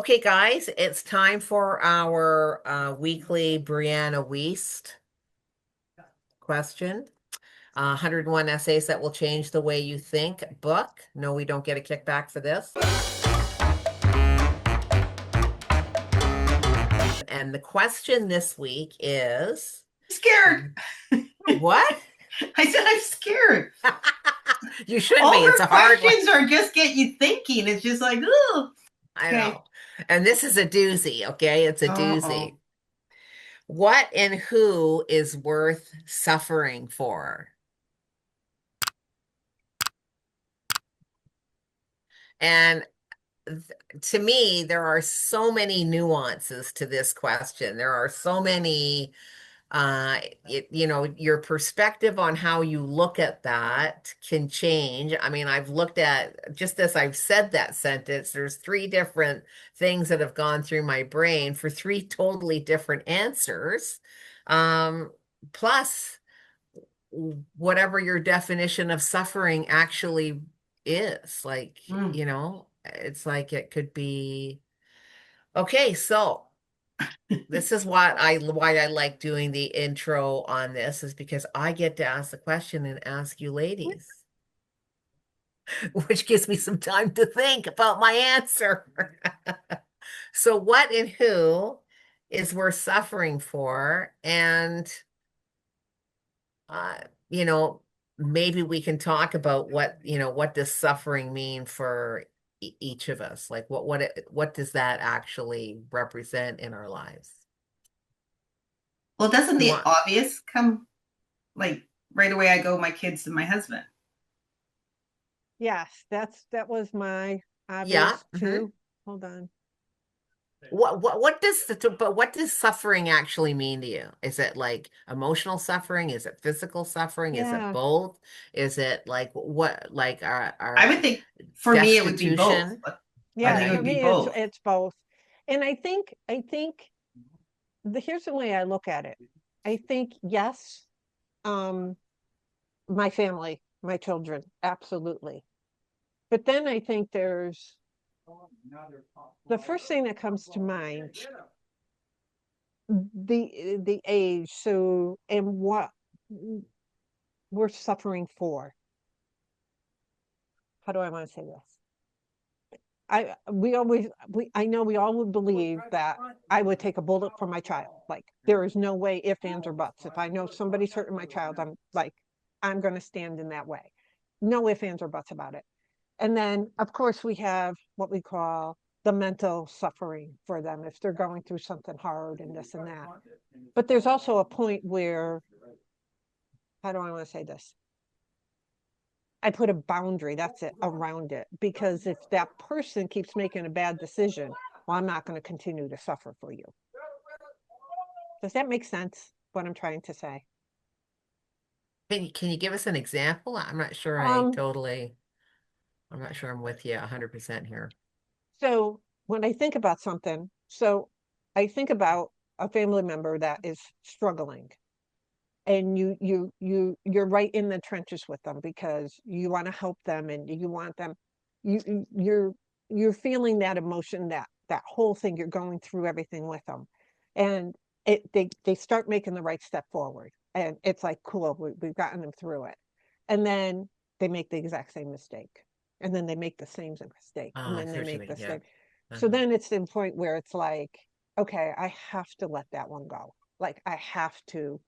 Okay, guys, it's time for our weekly Brianna Wiest question. 101 essays that will change the way you think book. No, we don't get a kickback for this. And the question this week is Scared. what? I said I'm scared. You should All be. It's her a hard one. questions are just get you thinking. It's just like, oh, I okay. know. And this is a doozy, okay? It's a Uh-oh. doozy. What and who is worth suffering for? And to me, there are so many nuances to this question. There are so many, your perspective on how you look at that can change. I mean, I've looked at just as I've said that sentence, there's three different things that have gone through my brain for three totally different answers. Plus, whatever your definition of suffering actually is, like, Mm. it's like it could be. Okay, so this is why I like doing the intro on this is because I get to ask the question and ask you ladies, which gives me some time to think about my answer. So what and who is worth suffering for? And uh, you know, maybe we can talk about what does suffering mean for each of us? Like what does that actually represent in our lives? Well, doesn't Who the want? obvious come like right away? I go, my kids and my husband. Yes, that was my Yeah. obvious Mhm. too. Hold on. What does suffering actually mean to you? Is it like emotional suffering? Is it physical suffering? Is it Yeah, both? Is it like what like I our would think for me it would be both. destitution? I yeah, think it Okay. for would be me both. it's both. And I think here's the way I look at it. I think yes, um my family, my children, absolutely. But then I think there's the first thing that comes to mind, the age, so and what we're suffering for. How do I want to say this? I know we all would believe that I would take a bullet for my child. Like there is no way if ands or buts. If I know somebody's hurting my child, I'm going to stand in that way. No if ands or buts about it. And then of course we have what we call the mental suffering for them if they're going through something hard and this and that. But there's also a point where, how do I want to say this? I put a boundary, that's it, around it. Because if that person keeps making a bad decision, well, I'm not going to continue to suffer for you. Does that make sense? What I'm trying to say? Can you give us an example? Um, I'm not sure I'm with you 100% here. so when I think about something, so I think about a family member that is struggling, and you're right in the trenches with them because you want to help them and you want them, you're feeling that emotion, that whole thing, you're going through everything with them, and they start making the right step forward, and it's like cool, we've gotten them through it, and then they make the exact same mistake, and then they make the same mistake, and I then see they what you make mean. the Yeah. same. So Uh-huh. then it's the point where it's like, okay, I have to let that one go. Like I have to,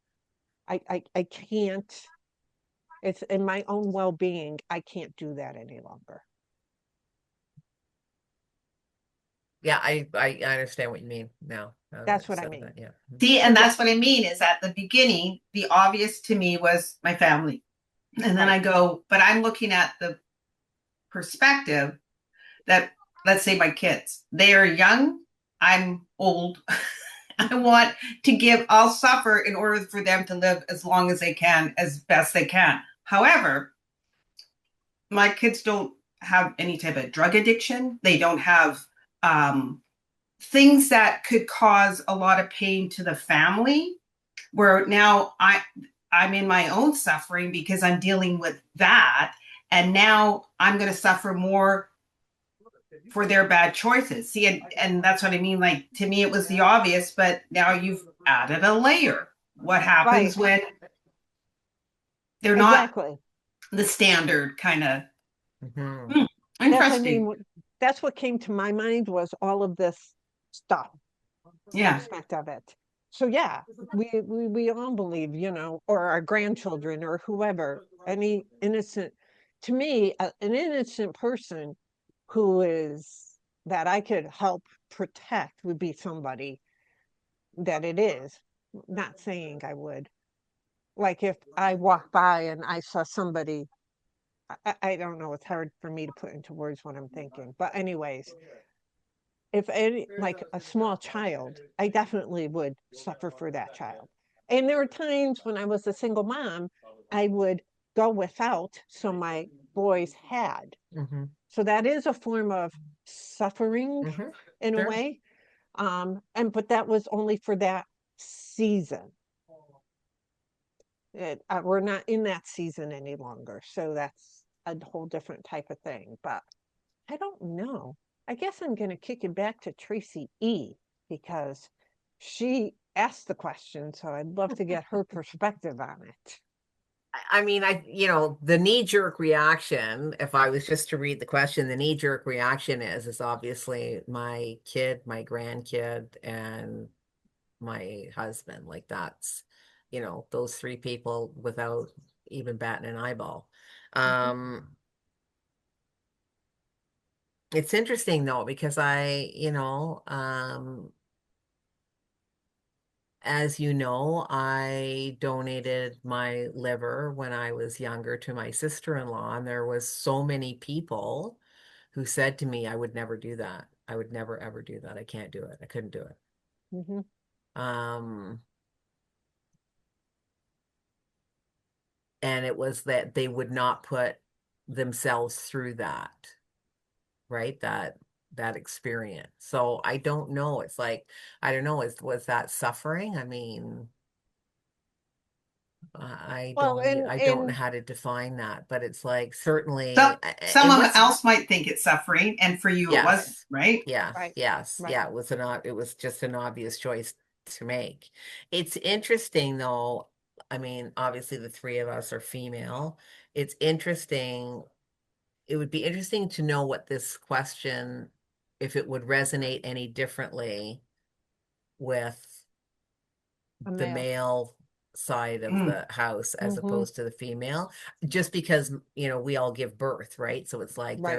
I can't, it's in my own well-being, I can't do that any longer. Yeah, I understand what you mean now that That's you what I said mean. that. Yeah. Mhm. See, So and yeah, that's what I mean is at the beginning, the obvious to me was my family. And then right. I go, but I'm looking at the perspective that, let's say my kids, they are young, I'm old. I want to give, I'll suffer in order for them to live as long as they can, as best they can. However, my kids don't have any type of drug addiction. They don't have um, things that could cause a lot of pain to the family. Where now I'm in my own suffering because I'm dealing with that, and now I'm going to suffer more for their bad choices. See, and that's what I mean. Like, to me, it was the obvious, but now you've added a layer. What Right. happens when they're not Exactly. the standard kind of? Hmm. Hmm, That's, I interesting. mean, that's what came to my mind was all of this stuff Yeah. aspect of it. So yeah, we all believe, or our grandchildren or whoever, any innocent, to me, an innocent person who is that I could help protect would be somebody that it is. Not saying I would. Like if I walk by and I saw somebody, I don't know, it's hard for me to put into words what I'm thinking. But anyways, if any like a small child, I definitely would suffer for that child. And there were times when I was a single mom, I would go without so my boys had. Hmm. So that is a form of suffering Hmm. in a Sure. way. And but that was only for that season. We're not in that season any longer. So that's a whole different type of thing. But I don't know. I guess I'm going to kick it back to Tracy E because she asked the question. So I'd love to get her perspective on it. I mean, the knee-jerk reaction, if I was just to read the question, the knee-jerk reaction is obviously my kid, my grandkid, and my husband. Like that's, those three people without even batting an eyeball. Mhm. Um, it's interesting though, because as you know, I donated my liver when I was younger to my sister-in-law, and there was so many people who said to me, I would never do that. I would never ever do that. I can't do it. I couldn't do it. Mhm. Um, and it was that they would not put themselves through that, right? That experience. So I don't know. It's like, I don't know, was that suffering? I mean, Well, I don't know how to define that, but it's like So certainly it someone was. else might think it's suffering, and for you, it wasn't, Yes. right? Yeah. right, Yes. right. Yeah. It was just an obvious choice to make. It's interesting though. I mean, obviously the three of us are female. It's interesting. It would be interesting to know what this question, if it would resonate any differently with A the male. male side of Mm, the house as Hmm. opposed to the female, just because, we all give birth, right? So it's like Right.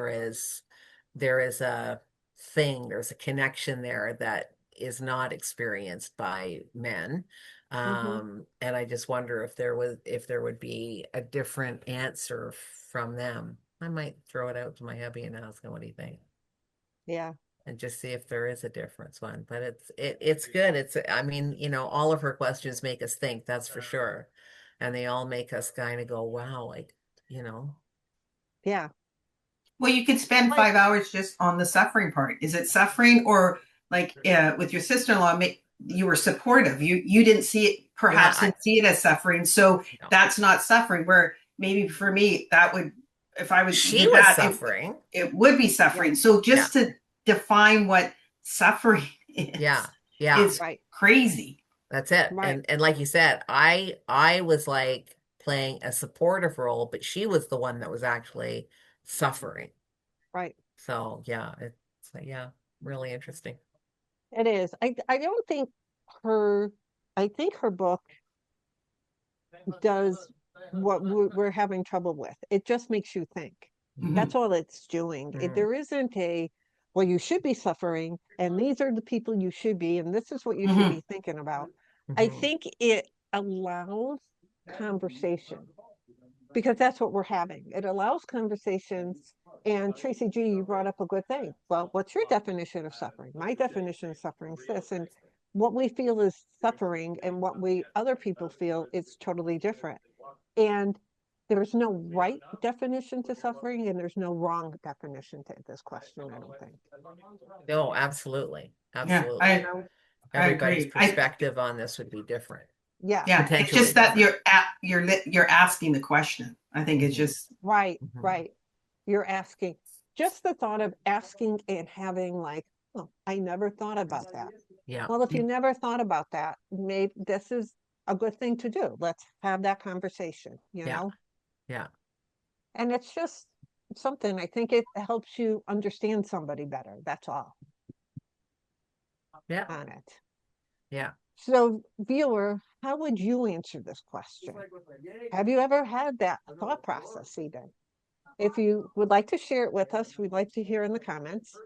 there is a thing, there's a connection there that is not experienced by men. Hmm. And I just wonder if there would be a different answer from them. I might throw it out to my hubby and ask him what do you think Yeah. and just see if there is a difference one. But it's good. I mean, all of her questions make us think, that's for sure. And they all make us kind of go, wow, like, you know. Yeah. well, you could spend Like, 5 hours just on the suffering part. Is it suffering, or like with your sister-in-law, you were supportive. You didn't see it, Yeah, perhaps didn't see it as suffering. So no. that's not suffering. Where maybe for me, that would, if I would She did was that, suffering. it would be yeah. suffering. So Yeah, just to define what suffering yeah, is, yeah. is Right. crazy. That's it. Right. And like you said, I was like playing a supportive role, but she was the one that was actually suffering. Right. So yeah, yeah, really interesting. It is. I don't think her, I think her book does what we're having trouble with. It just makes you think. Mhm. That's all it's doing. Mm, There isn't well, you should be suffering, and these are the people you should be, and this is what you should Mhm. be thinking about. I mhm. think it allows conversation because that's what we're having. It allows conversations. And Tracy G, you brought up a good thing. Well, what's your definition of suffering? My definition of suffering is this. And what we feel is suffering and what we other people feel is totally different. And there's no right definition to suffering and there's no wrong definition to this question, I don't think. No, absolutely. Yeah, Absolutely. You know? I Everybody's agree. I perspective on this would be different, Yeah. Yeah, it's potentially just that different. you're asking the question. I think it's Hmm. just Right, Hmm. right. You're asking. just the thought of asking and having like, oh, I never thought about that. Yeah. Well, if you never thought about that, maybe this is a good thing to do. Let's have that conversation, you Yeah. know? Yeah. And it's just something, I think it helps you understand somebody better. That's all Yeah. on it. Yeah. So, viewer, how would you answer this question? Have you ever had that thought process even? If you would like to share it with us, we'd like to hear in the comments.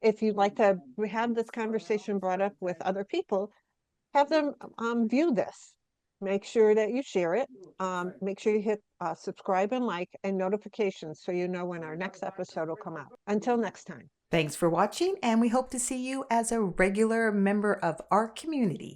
If you'd like to have this conversation brought up with other people, have them view this. Make sure that you share it. Make sure you hit subscribe and like and notifications so you know when our next episode will come out. Until next time. Thanks for watching, and we hope to see you as a regular member of our community.